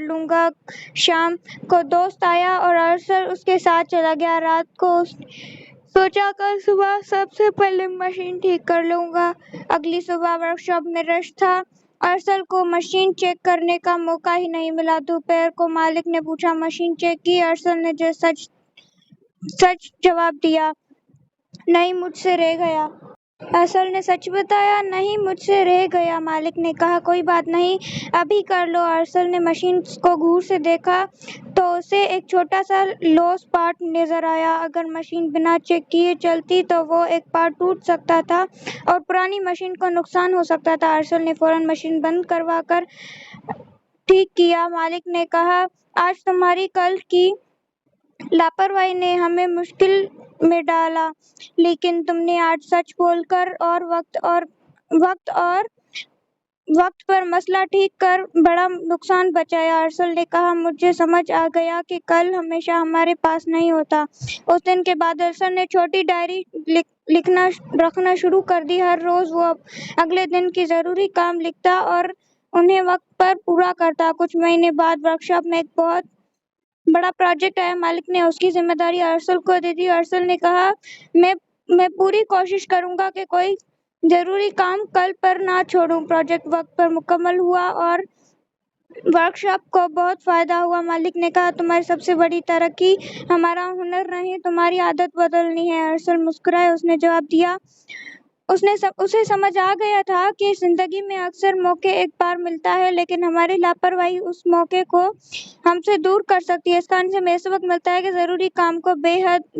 لوں گا۔ شام کو دوست آیا اور ارسل اس کے ساتھ چلا گیا۔ رات کو اس نے سوچا کل صبح سب سے پہلے مشین ٹھیک کر لوں گا۔ اگلی صبح ورکشاپ میں رش تھا۔ ارسل کو مشین چیک کرنے کا موقع ہی نہیں ملا۔ دوپہر کو مالک نے پوچھا مشین چیک کی؟ ارسل نے سچ جواب دیا۔ نہیں، مجھ سے رہ گیا۔ ارسل نے سچ بتایا۔ نہیں، مجھ سے رہ گیا۔ مالک نے کہا کوئی بات نہیں، ابھی کر لو۔ ارسل نے مشین کو غور سے دیکھا تو اسے ایک چھوٹا سا لوز پارٹ نظر آیا۔ اگر مشین بنا چیک کیے چلتی تو وہ ایک پارٹ ٹوٹ سکتا تھا اور پرانی مشین کو نقصان ہو سکتا تھا۔ ارسل نے فوراً مشین بند کروا کر ٹھیک کیا۔ مالک نے کہا آج تمہاری کل کی لاپرواہی نے ہمیں مشکل میں ڈالا، لیکن تم نے آج سچ بول کر اور وقت پر مسئلہ ٹھیک کر بڑا نقصان بچایا۔ ارسل نے کہا مجھے سمجھ آ گیا کہ کل ہمیشہ ہمارے پاس نہیں ہوتا۔ اس دن کے بعد ارسل نے چھوٹی ڈائری رکھنا شروع کر دی۔ ہر روز وہ اگلے دن کے ضروری کام لکھتا اور انہیں وقت پر پورا کرتا۔ کچھ مہینے بعد ورکشاپ میں ایک بہت بڑا پروجیکٹ آیا۔ مالک نے اس کی ذمہ داری ارسل کو دے دی۔ ارسل نے کہا میں پوری کوشش کروں گا کہ کوئی ضروری کام کل پر نہ چھوڑوں۔ پروجیکٹ وقت پر مکمل ہوا اور ورکشاپ کو بہت فائدہ ہوا۔ مالک نے کہا تمہاری سب سے بڑی ترقی ہمارا ہنر نہیں، تمہاری عادت بدلنی ہے۔ ارسل مسکرائے۔ اس نے جواب دیا اسے سمجھ آ گیا تھا کہ زندگی میں اکثر موقع ایک بار ملتا ہے، لیکن ہماری لاپرواہی اس موقع کو ہم سے دور کر سکتی ہے۔ اس کہانی سے ہمیں یہ سبق ملتا ہے کہ ضروری کام کو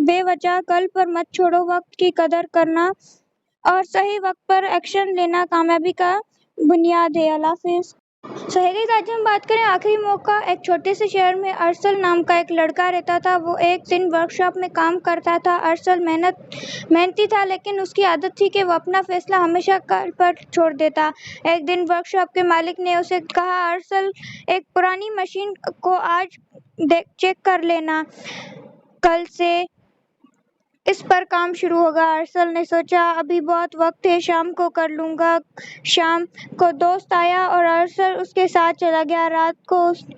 بے وجہ کل پر مت چھوڑو۔ وقت کی قدر کرنا اور صحیح وقت پر ایکشن لینا کامیابی کا بنیاد ہے۔ اللہ حافظ۔ آج ہم بات کریں آخری موقع۔ ایک چھوٹے سے شہر میں ارسل نام کا ایک لڑکا رہتا تھا۔ وہ ایک دن ورکشاپ میں کام کرتا تھا۔ ارسل محنتی تھا، لیکن اس کی عادت تھی کہ وہ اپنا فیصلہ ہمیشہ کل پر چھوڑ دیتا۔ ایک دن ورکشاپ کے مالک نے اسے کہا ارسل ایک پرانی مشین کو آج چیک کر لینا، کل سے اس پر کام شروع ہوگا۔ ارسل نے سوچا ابھی بہت وقت ہے، شام کو کر لوں گا۔ شام کو دوست آیا اور ارسل اس کے ساتھ چلا گیا۔ رات کو اس نے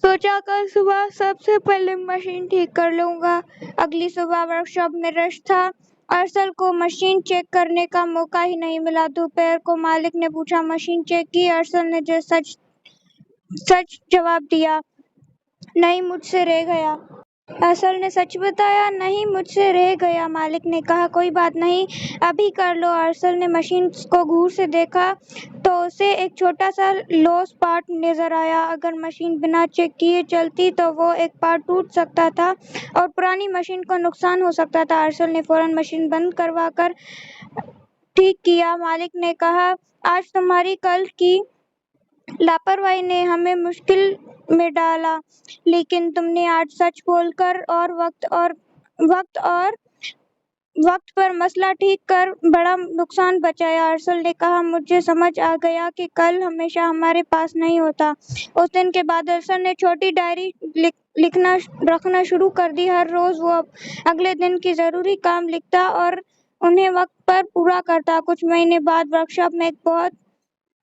سوچا کل صبح سب سے پہلے مشین ٹھیک کر لوں گا۔ اگلی صبح ورکشاپ میں رش تھا۔ ارسل کو مشین چیک کرنے کا موقع ہی نہیں ملا۔ دوپہر کو مالک نے پوچھا مشین چیک کی؟ ارسل نے سچ جواب دیا۔ نہیں، مجھ سے رہ گیا۔ ارسل نے سچ بتایا۔ نہیں، مجھ سے رہ گیا۔ مالک نے کہا کوئی بات نہیں، ابھی کر لو۔ ارسل نے مشین کو غور سے دیکھا تو اسے ایک چھوٹا سا لوز پارٹ نظر آیا۔ اگر مشین بنا چیک کیے چلتی تو وہ ایک پارٹ ٹوٹ سکتا تھا اور پرانی مشین کو نقصان ہو سکتا تھا۔ ارسل نے فوراً مشین بند کروا کر ٹھیک کیا۔ مالک نے کہا آج تمہاری کل کی لاپرواہی نے ہمیں مشکل میں ڈالا، لیکن تم نے آج سچ بول کر اور وقت پر مسئلہ ٹھیک کر بڑا نقصان بچایا۔ ارسل نے کہا مجھے سمجھ آ گیا کہ کل ہمیشہ ہمارے پاس نہیں ہوتا۔ اس دن کے بعد ارسل نے چھوٹی ڈائری رکھنا شروع کر دی۔ ہر روز وہ اگلے دن کے ضروری کام لکھتا اور انہیں وقت پر پورا کرتا۔ کچھ مہینے بعد ورکشاپ میں ایک بہت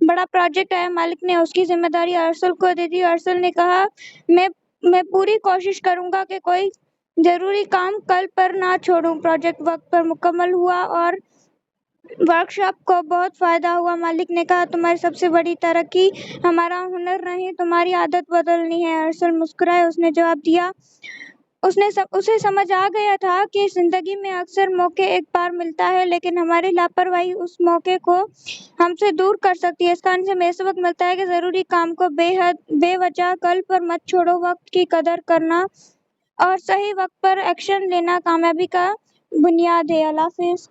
بڑا پروجیکٹ آیا۔ مالک نے اس کی ذمہ داری ارسل کو دے دی۔ ارسل نے کہا میں پوری کوشش کروں گا کہ کوئی ضروری کام کل پر نہ چھوڑوں۔ پروجیکٹ وقت پر مکمل ہوا اور ورکشاپ کو بہت فائدہ ہوا۔ مالک نے کہا تمہاری سب سے بڑی ترقی ہمارا ہنر نہیں، تمہاری عادت بدلنی ہے۔ ارسل مسکرائے۔ اس نے جواب دیا اسے سمجھ آ گیا تھا کہ زندگی میں اکثر موقع ایک بار ملتا ہے، لیکن ہماری لاپرواہی اس موقع کو ہم سے دور کر سکتی ہے۔ اس کہانی سے ہمیں یہ سبق ملتا ہے کہ ضروری کام کو بے وجہ کل پر مت چھوڑو۔ وقت کی قدر کرنا اور صحیح وقت پر ایکشن لینا کامیابی کا بنیاد ہے۔ اللہ حافظ۔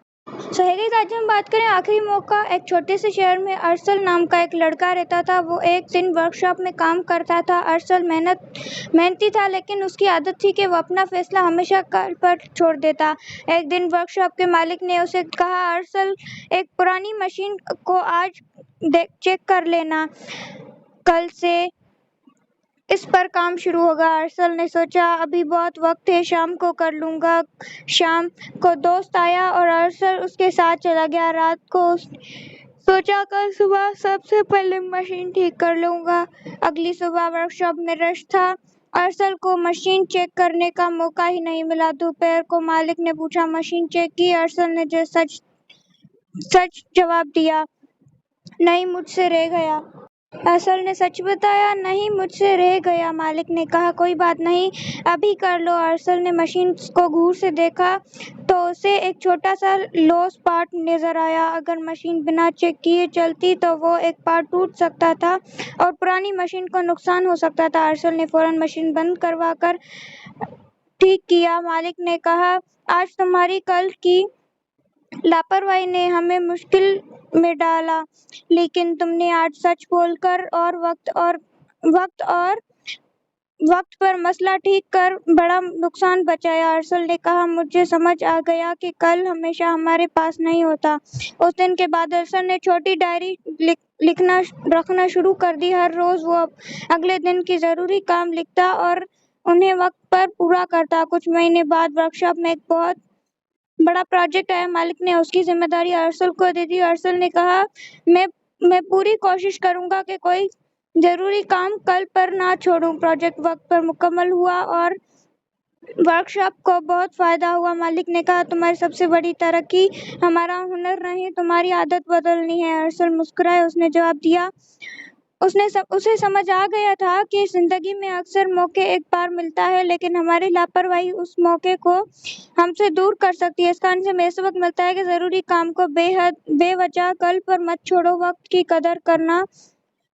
آج ہم بات کریں آخری موقع۔ ایک چھوٹے سے شہر میں ارسل نام کا ایک لڑکا رہتا تھا۔ وہ ایک دن ورکشاپ میں کام کرتا تھا۔ ارسل محنتی تھا، لیکن اس کی عادت تھی کہ وہ اپنا فیصلہ ہمیشہ کل پر چھوڑ دیتا۔ ایک دن ورکشاپ کے مالک نے اسے کہا ارسل ایک پرانی مشین کو آج چیک کر لینا، کل سے اس پر کام شروع ہوگا۔ ارسل نے سوچا ابھی بہت وقت ہے، شام کو کر لوں گا۔ شام کو دوست آیا اور ارسل اس کے ساتھ چلا گیا۔ رات کو اس نے सोचा कल सुबह सबसे पहले मशीन ठीक कर लूंगा। अगली सुबह वर्कशॉप में रश था। अरसल को मशीन चेक करने का मौका ही नहीं मिला। दोपहर को मालिक ने पूछा, मशीन चेक की? अरसल ने जो सच सच जवाब दिया, नहीं मुझसे रह गया। अरसल ने सच बताया, नहीं मुझसे रह गया। मालिक ने कहा, कोई बात नहीं, अभी कर लो। अरसल ने मशीन को गौर से देखा तो उसे एक छोटा सा लॉस पार्ट नजर आया। अगर मशीन बिना चेक किए चलती तो वो एक पार्ट टूट सकता था और पुरानी मशीन को नुकसान हो सकता था। अरसल ने फौरन मशीन बंद करवा कर ठीक किया। मालिक ने कहा, आज तुम्हारी कल की लापरवाही ने हमें मुश्किल में डाला, लेकिन तुमने आज सच बोलकर और वक्त पर मसला ठीक कर बड़ा नुकसान बचाया। अरसल ने कहा, मुझे समझ आ गया कि कल हमेशा हमारे पास नहीं होता। उस दिन के बाद अरसल ने छोटी डायरी लिखना रखना शुरू कर दी। हर रोज वो अगले दिन की जरूरी काम लिखता और उन्हें वक्त पर पूरा करता। कुछ महीने बाद वर्कशॉप में एक बहुत बड़ा प्रोजेक्ट आया। मालिक ने उसकी जिम्मेदारी अरसल को दे दी। अरसल ने कहा, मैं पूरी कोशिश करूंगा कि कोई जरूरी काम कल पर ना छोड़ूं। प्रोजेक्ट वक्त पर मुकम्मल हुआ और वर्कशॉप को बहुत फायदा हुआ। मालिक ने कहा, तुम्हारी सबसे बड़ी तरक्की हमारा हुनर नहीं, तुम्हारी आदत बदलनी है। अरसल मुस्कुराए, उसने जवाब दिया, उसे समझ आ गया था कि जिंदगी में अक्सर मौके एक बार मिलता है, लेकिन हमारी लापरवाही उस मौके को हमसे दूर कर सकती है। इस कारण से हमें सबक मिलता है कि जरूरी काम को बेवजह कल पर मत छोड़ो। वक्त की कदर करना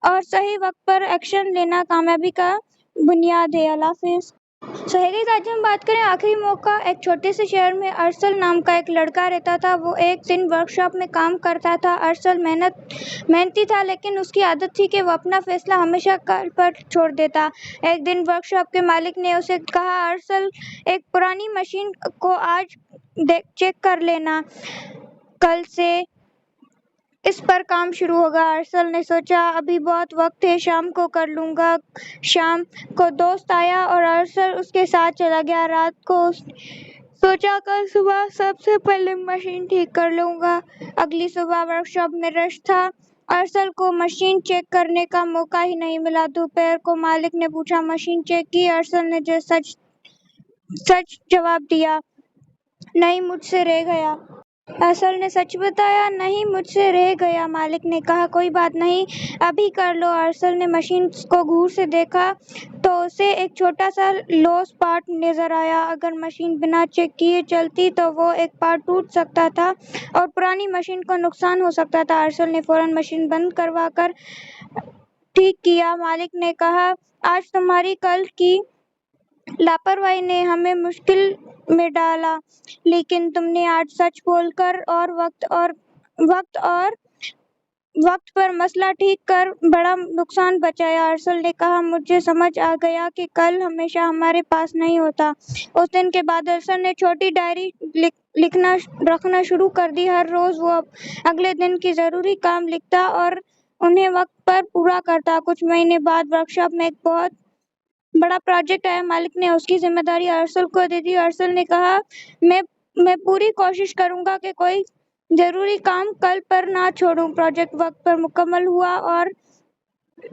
और सही वक्त पर एक्शन लेना कामयाबी का बुनियाद है। अल्लाह हाफिज। सो है गाइस, आज हम बात करें आखिरी मौका। एक छोटे से शहर में अरसल नाम का एक लड़का रहता था। वो एक दिन वर्कशॉप में काम करता था। अरसल मेहनती था, लेकिन उसकी आदत थी कि वो अपना फैसला हमेशा कल पर छोड़ देता। एक दिन वर्कशॉप के मालिक ने उसे कहा, अरसल, एक पुरानी मशीन को आज चेक कर लेना, कल से इस पर काम शुरू होगा। अरसल ने सोचा, अभी बहुत वक्त है, शाम को कर लूंगा। शाम को दोस्त आया और अरसल उसके साथ चला गया। रात को सोचा, कल सुबह सबसे पहले मशीन ठीक कर लूंगा। अगली सुबह वर्कशॉप में रश था। अरसल को मशीन चेक करने का मौका ही नहीं मिला। दोपहर को मालिक ने पूछा, मशीन चेक की? अरसल ने जो सच जवाब दिया, नहीं मुझसे रह गया। अरसल ने सच बताया, नहीं मुझसे रह गया। मालिक ने कहा, कोई बात नहीं, अभी कर लो। अरसल ने मशीन को गौर से देखा तो उसे एक छोटा सा लॉस पार्ट नजर आया। अगर मशीन बिना चेक किए चलती तो वो एक पार्ट टूट सकता था और पुरानी मशीन को नुकसान हो सकता था। अरसल ने फौरन मशीन बंद करवा कर ठीक किया। मालिक ने कहा, आज तुम्हारी कल की लापरवाही ने हमें मुश्किल में डाला, लेकिन तुमने आज सच बोलकर और वक्त पर मसला ठीक कर बड़ा नुकसान बचाया। अरसल ने कहा, मुझे समझ आ गया कि कल हमेशा हमारे पास नहीं होता। उस दिन के बाद अरसल ने छोटी डायरी लिखना रखना शुरू कर दी। हर रोज वो अगले दिन की जरूरी काम लिखता और उन्हें वक्त पर पूरा करता। कुछ महीने बाद वर्कशॉप में एक बहुत बड़ा प्रोजेक्ट आया। मालिक ने उसकी जिम्मेदारी अरसल को दे दी। अरसल ने कहा, मैं पूरी कोशिश करूंगा कि कोई जरूरी काम कल पर ना छोड़ूं। प्रोजेक्ट वक्त पर मुकम्मल हुआ और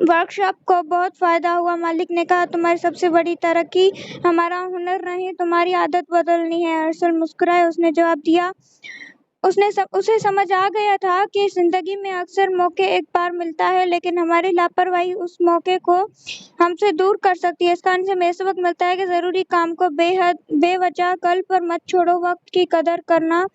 वर्कशॉप को बहुत फायदा हुआ। मालिक ने कहा, तुम्हारी सबसे बड़ी तरक्की हमारा हुनर नहीं, तुम्हारी आदत बदलनी है। अरसल मुस्कुराए, उसने जवाब दिया, उसे समझ आ गया था कि जिंदगी में अक्सर मौके एक बार मिलता है, लेकिन हमारी लापरवाही उस मौके को हमसे दूर कर सकती है। इस कारण से हमें सबक मिलता है कि जरूरी काम को बेवजह कल पर मत छोड़ो। वक्त की कदर करना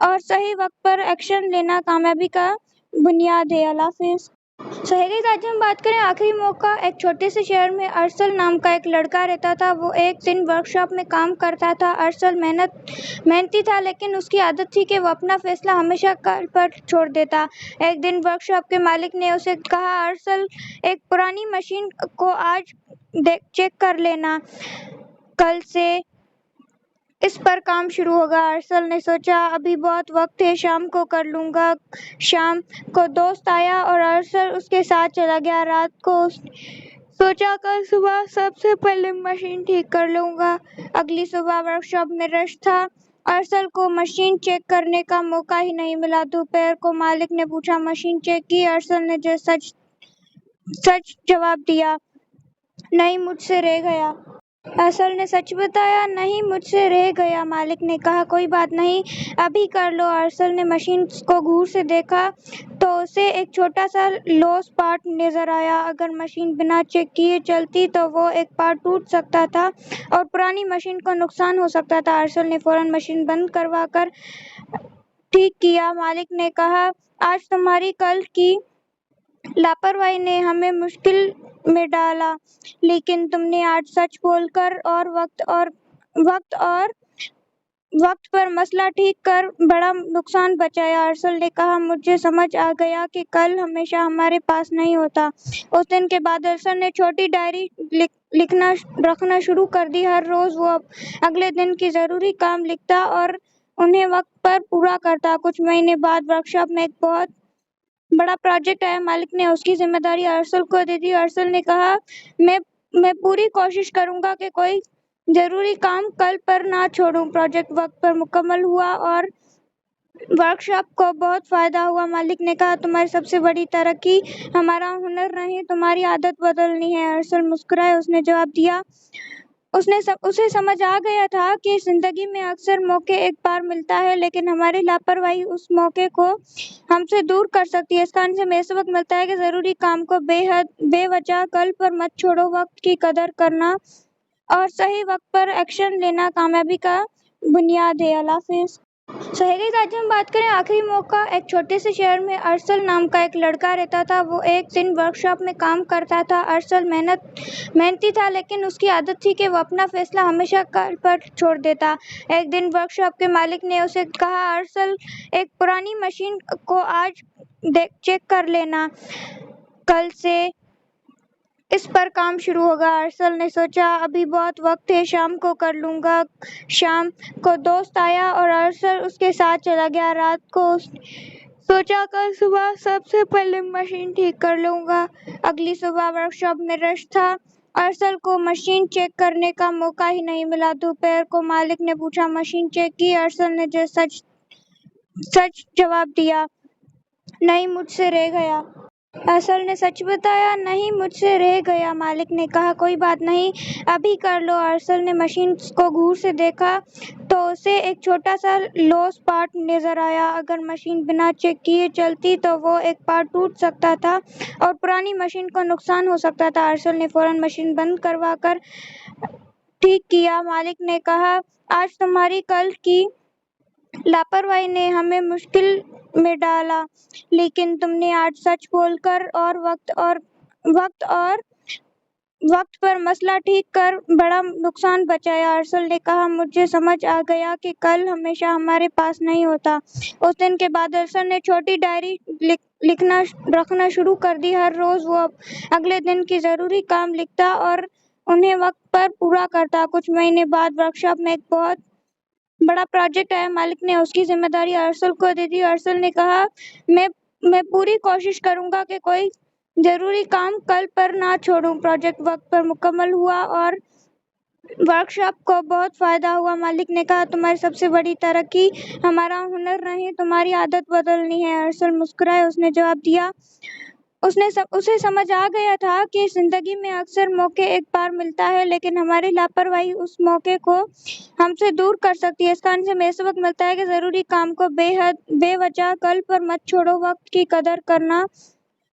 और सही वक्त पर एक्शन लेना कामयाबी का बुनियाद है। अल्लाह हाफिज। सो है गाइस, आज हम बात करें आखिरी मौका। एक छोटे से शहर में अरसल नाम का एक लड़का रहता था। वो एक दिन वर्कशॉप में काम करता था। अरसल मेहनती था, लेकिन उसकी आदत थी कि वो अपना फैसला हमेशा कल पर छोड़ देता। एक दिन वर्कशॉप के मालिक ने उसे कहा, अरसल, एक पुरानी मशीन को आज चेक कर लेना, कल से इस पर काम शुरू होगा। अरसल ने सोचा, अभी बहुत वक्त है, शाम को कर लूंगा। शाम को दोस्त आया और अरसल उसके साथ चला गया। रात को सोचा, कल सुबह सबसे पहले मशीन ठीक कर लूंगा। अगली सुबह वर्कशॉप में रश था। अरसल को मशीन चेक करने का मौका ही नहीं मिला। दोपहर को मालिक ने पूछा, मशीन चेक की? अरसल ने जो सच सच जवाब दिया, नहीं मुझसे रह गया। अरसल ने सच बताया, नहीं मुझसे रह गया। मालिक ने कहा, कोई बात नहीं, अभी कर लो। अरसल ने मशीन को घूर से देखा तो उसे एक छोटा सा लॉस पार्ट नजर आया। अगर मशीन बिना चेक किए चलती तो वो एक पार्ट टूट सकता था और पुरानी मशीन को नुकसान हो सकता था। अरसल ने फौरन मशीन बंद करवा कर ठीक किया। मालिक ने कहा, आज तुम्हारी कल की लापरवाही ने हमें मुश्किल में डाला, लेकिन तुमने आज सच बोलकर और वक्त पर मसला ठीक कर बड़ा नुकसान बचाया। अरसल ने कहा, मुझे समझ आ गया कि कल हमेशा हमारे पास नहीं होता। उस दिन के बाद अरसल ने छोटी डायरी लिखना रखना शुरू कर दी। हर रोज वो अगले दिन की जरूरी काम लिखता और उन्हें वक्त पर पूरा करता। कुछ महीने बाद वर्कशॉप में एक बहुत बड़ा प्रोजेक्ट आया। मालिक ने उसकी जिम्मेदारी अरसल को दे दी। अरसल ने कहा, मैं पूरी कोशिश करूंगा कि कोई जरूरी काम कल पर ना छोड़ूं। प्रोजेक्ट वक्त पर मुकम्मल हुआ और वर्कशॉप को बहुत फायदा हुआ। मालिक ने कहा, तुम्हारी सबसे बड़ी तरक्की हमारा हुनर नहीं, तुम्हारी आदत बदलनी है। अरसल मुस्कुराए, उसने जवाब दिया, उसे समझ आ गया था कि जिंदगी में अक्सर मौके एक बार मिलता है, लेकिन हमारी लापरवाही उस मौके को हमसे दूर कर सकती है। इस कहानी से हमें सबक मिलता है कि जरूरी काम को बेवजह कल पर मत छोड़ो। वक्त की कदर करना और सही वक्त पर एक्शन लेना कामयाबी का बुनियाद है। अल्लाह हाफिज। सहेली, आज हम बात करें आखिरी मौका। एक छोटे से शहर में अरसल नाम का एक लड़का रहता था। वो एक दिन वर्कशॉप में काम करता था। अरसल मेहनती था, लेकिन उसकी आदत थी कि वो अपना फैसला हमेशा कल पर छोड़ देता। एक दिन वर्कशॉप के मालिक ने उसे कहा, अरसल, एक पुरानी मशीन को आज चेक कर लेना, कल से इस पर काम शुरू होगा। अरसल ने सोचा, अभी बहुत वक्त है, शाम को कर लूंगा। शाम को दोस्त आया और अरसल उसके साथ चला गया। रात को सोचा, कल सुबह सबसे पहले मशीन ठीक कर लूंगा। अगली सुबह वर्कशॉप में रश था। अरसल को मशीन चेक करने का मौका ही नहीं मिला। दोपहर को मालिक ने पूछा, मशीन चेक की? अरसल ने जो सच जवाब दिया, नहीं मुझसे रह गया। अरसल ने सच बताया, नहीं मुझसे रह गया। मालिक ने कहा, कोई बात नहीं, अभी कर लो। अरसल ने मशीन को घूर से देखा तो उसे एक छोटा सा लॉस पार्ट नजर आया। अगर मशीन बिना चेक किए चलती तो वो एक पार्ट टूट सकता था और पुरानी मशीन को नुकसान हो सकता था। अरसल ने फौरन मशीन बंद करवा कर ठीक किया। मालिक ने कहा, आज तुम्हारी कल की लापरवाही ने हमें मुश्किल में डाला, लेकिन तुमने आज सच बोलकर और वक्त पर मसला ठीक कर बड़ा नुकसान बचाया। अरसल ने कहा, मुझे समझ आ गया कि कल हमेशा हमारे पास नहीं होता। उस दिन के बाद अरसल ने छोटी डायरी लिखना रखना शुरू कर दी। हर रोज वो अगले दिन की जरूरी काम लिखता और उन्हें वक्त पर पूरा करता। कुछ महीने बाद वर्कशॉप में एक बहुत बड़ा प्रोजेक्ट आया। मालिक ने उसकी जिम्मेदारी अरसल को दे दी। अरसल ने कहा, मैं पूरी कोशिश करूंगा कि कोई जरूरी काम कल पर ना छोड़ूं। प्रोजेक्ट वक्त पर मुकम्मल हुआ और वर्कशॉप को बहुत फायदा हुआ। मालिक ने कहा, तुम्हारी सबसे बड़ी तरक्की हमारा हुनर नहीं, तुम्हारी आदत बदलनी है। अरसल मुस्कुराए, उसने जवाब दिया, उसे समझ आ गया था कि जिंदगी में अक्सर मौके एक बार मिलता है, लेकिन हमारी लापरवाही उस मौके को हमसे दूर कर सकती है। इस कहानी से हमें सबक मिलता है कि जरूरी काम को बेवजह कल पर मत छोड़ो। वक्त की कदर करना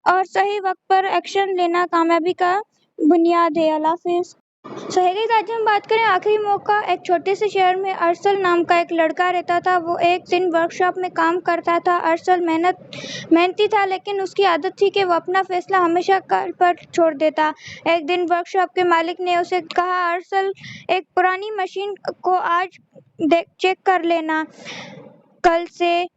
और सही वक्त पर एक्शन लेना कामयाबी का बुनियाद है। अल्लाह हाफिज। सहेली, आज हम बात करें आखिरी मौका। एक छोटे से शहर में अरसल नाम का एक लड़का रहता था। वो एक दिन वर्कशॉप में काम करता था। अरसल मेहनती था, लेकिन उसकी आदत थी कि वो अपना फैसला हमेशा कल पर छोड़ देता। एक दिन वर्कशॉप के मालिक ने उसे कहा, अरसल, एक पुरानी मशीन को आज चेक कर लेना, कल से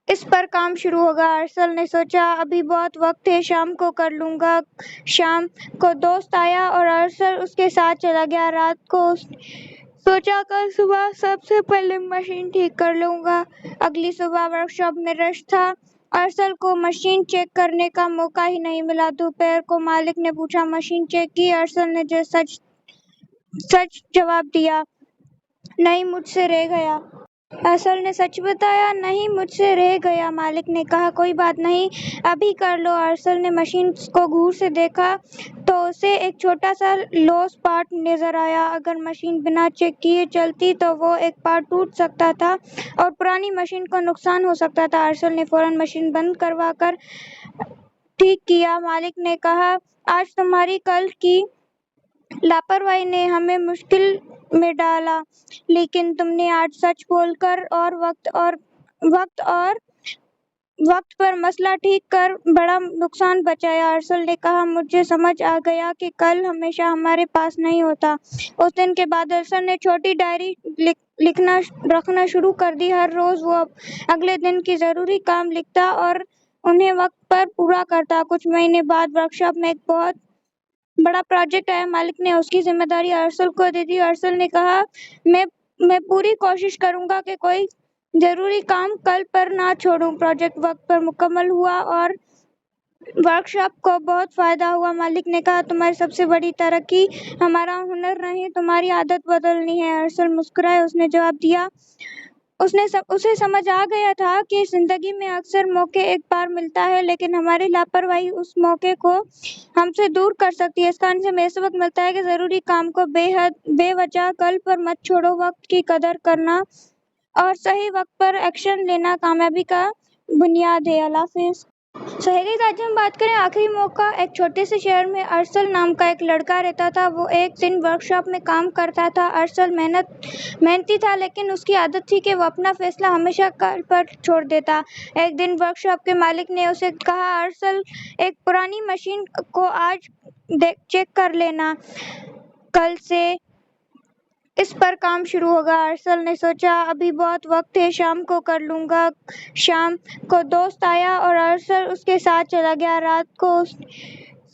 इस पर काम शुरू होगा। अरसल ने सोचा, अभी बहुत वक्त है, शाम को कर लूंगा। शाम को दोस्त आया और अरसल उसके साथ चला गया। रात को सोचा, कल सुबह सबसे पहले मशीन ठीक कर लूंगा। अगली सुबह वर्कशॉप में रश था। अरसल को मशीन चेक करने का मौका ही नहीं मिला। दोपहर को मालिक ने पूछा, मशीन चेक की? अरसल ने जो सच जवाब दिया, نہیں مجھ سے رہ گیا۔ ارسل نے سچ بتایا، نہیں مجھ سے رہ گیا۔ مالک نے کہا کوئی بات نہیں، ابھی کر لو۔ ارسل نے مشین کو غور سے دیکھا تو اسے ایک چھوٹا سا لوز پارٹ نظر آیا۔ اگر مشین بنا چیک کیے چلتی تو وہ ایک پارٹ ٹوٹ سکتا تھا اور پرانی مشین کو نقصان ہو سکتا تھا۔ ارسل نے فوراً مشین بند کروا کر ٹھیک کیا۔ مالک نے کہا آج تمہاری کل کی لاپرواہی نے ہمیں مشکل میں ڈالا، لیکن تم نے آج سچ بول کر اور وقت پر مسئلہ ٹھیک کر بڑا نقصان بچایا۔ ارسل نے کہا مجھے سمجھ آ گیا کہ کل ہمیشہ ہمارے پاس نہیں ہوتا۔ اس دن کے بعد ارسل نے چھوٹی ڈائری رکھنا شروع کر دی۔ ہر روز وہ اگلے دن کے ضروری کام لکھتا اور انہیں وقت پر پورا کرتا۔ کچھ مہینے بعد ورکشاپ میں ایک بہت بڑا پروجیکٹ آیا۔ مالک نے اس کی ذمہ داری ارسل کو دے دی۔ ارسل نے کہا میں پوری کوشش کروں گا کہ کوئی ضروری کام کل پر نہ چھوڑوں۔ پروجیکٹ وقت پر مکمل ہوا اور ورکشاپ کو بہت فائدہ ہوا۔ مالک نے کہا تمہاری سب سے بڑی ترقی ہمارا ہنر نہیں، تمہاری عادت بدلنی ہے۔ ارسل مسکرائے، اس نے جواب دیا اسے سمجھ آ گیا تھا کہ زندگی میں اکثر موقع ایک بار ملتا ہے، لیکن ہماری لاپرواہی اس موقع کو ہم سے دور کر سکتی ہے۔ اس کہانی سے ہمیں یہ سبق ملتا ہے کہ ضروری کام کو بے وجہ کل پر مت چھوڑو۔ وقت کی قدر کرنا اور صحیح وقت پر ایکشن لینا کامیابی کا بنیاد ہے۔ اللہ حافظ۔ سہیلی، آج ہم بات کریں آخری موقع۔ ایک چھوٹے سے شہر میں ارسل نام کا ایک لڑکا رہتا تھا۔ وہ ایک دن ورکشاپ میں کام کرتا تھا۔ ارسل محنتی تھا، لیکن اس کی عادت تھی کہ وہ اپنا فیصلہ ہمیشہ کل پر چھوڑ دیتا۔ ایک دن ورکشاپ کے مالک نے اسے کہا ارسل، ایک پرانی مشین کو آج چیک کر لینا، کل سے اس پر کام شروع ہوگا۔ ارسل نے سوچا ابھی بہت وقت ہے، شام کو کر لوں گا۔ شام کو دوست آیا اور ارسل اس کے ساتھ چلا گیا۔ رات کو اس نے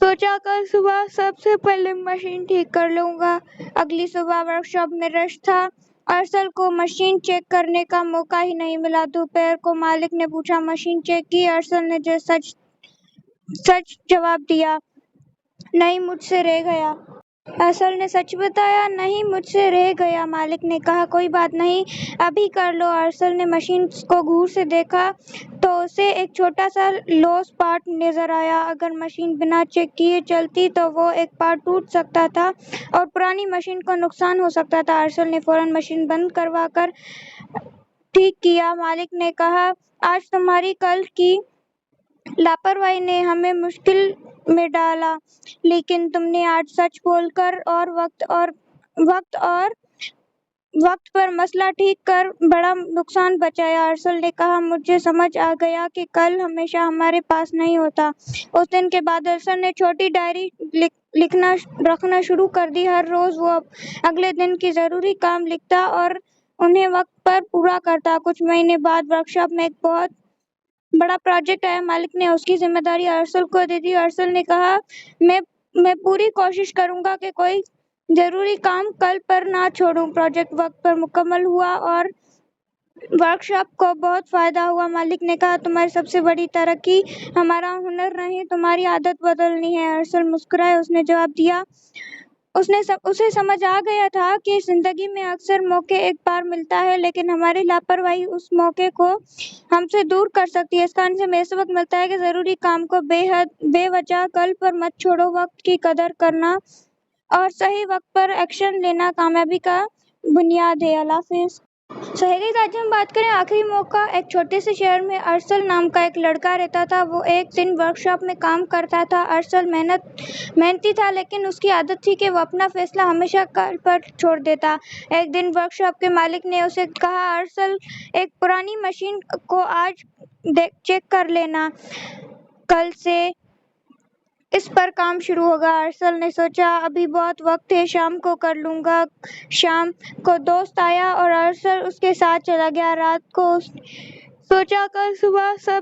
سوچا کل صبح سب سے پہلے مشین ٹھیک کر لوں گا۔ اگلی صبح ورکشاپ میں رش تھا۔ ارسل کو مشین چیک کرنے کا موقع ہی نہیں ملا۔ دوپہر کو مالک نے پوچھا مشین چیک کی؟ ارسل نے سچ جواب دیا، نہیں مجھ سے رہ گیا۔ ارسل نے سچ بتایا، نہیں مجھ سے رہ گیا۔ مالک نے کہا کوئی بات نہیں، ابھی کر لو۔ ارسل نے مشین کو غور سے دیکھا تو اسے ایک چھوٹا سا لوز پارٹ نظر آیا۔ اگر مشین بنا چیک کیے چلتی تو وہ ایک پارٹ ٹوٹ سکتا تھا اور پرانی مشین کو نقصان ہو سکتا تھا۔ ارسل نے فوراً مشین بند کروا کر ٹھیک کیا۔ مالک نے کہا آج تمہاری کل کی لاپرواہی نے ہمیں مشکل میں ڈالا، لیکن تم نے آج سچ بول کر اور وقت پر مسئلہ ٹھیک کر بڑا نقصان بچایا۔ ارسل نے کہا مجھے سمجھ آ گیا کہ کل ہمیشہ ہمارے پاس نہیں ہوتا۔ اس دن کے بعد ارسل نے چھوٹی ڈائری رکھنا شروع کر دی۔ ہر روز وہ اگلے دن کے ضروری کام لکھتا اور انہیں وقت پر پورا کرتا۔ کچھ مہینے بعد ورکشاپ میں ایک بہت بڑا پروجیکٹ آیا۔ مالک نے اس کی ذمہ داری ارسل کو دے دی۔ ارسل نے کہا میں پوری کوشش کروں گا کہ کوئی ضروری کام کل پر نہ چھوڑوں۔ پروجیکٹ وقت پر مکمل ہوا اور ورکشاپ کو بہت فائدہ ہوا۔ مالک نے کہا تمہاری سب سے بڑی ترقی ہمارا ہنر نہیں، تمہاری عادت بدلنی ہے۔ ارسل مسکرائے، اس نے جواب دیا اسے سمجھ آ گیا تھا کہ زندگی میں اکثر موقع ایک بار ملتا ہے، لیکن ہماری لاپرواہی اس موقع کو ہم سے دور کر سکتی ہے۔ اس کہانی سے ہمیں یہ سبق ملتا ہے کہ ضروری کام کو بے وجہ کل پر مت چھوڑو۔ وقت کی قدر کرنا اور صحیح وقت پر ایکشن لینا کامیابی کا بنیاد ہے۔ اللہ حافظ۔ سہیلی، آج ہم بات کریں آخری موقع۔ ایک چھوٹے سے شہر میں ارسل نام کا ایک لڑکا رہتا تھا۔ وہ ایک دن ورکشاپ میں کام کرتا تھا۔ ارسل محنتی تھا، لیکن اس کی عادت تھی کہ وہ اپنا فیصلہ ہمیشہ کل پر چھوڑ دیتا۔ ایک دن ورکشاپ کے مالک نے اسے کہا ارسل، ایک پرانی مشین کو آج چیک کر لینا، کل سے اس پر کام شروع ہوگا۔ ارسل نے سوچا ابھی بہت وقت ہے، شام کو کر لوں گا۔ شام کو دوست آیا اور ارسل اس کے ساتھ چلا گیا۔ رات کو اس نے سوچا کل صبح سب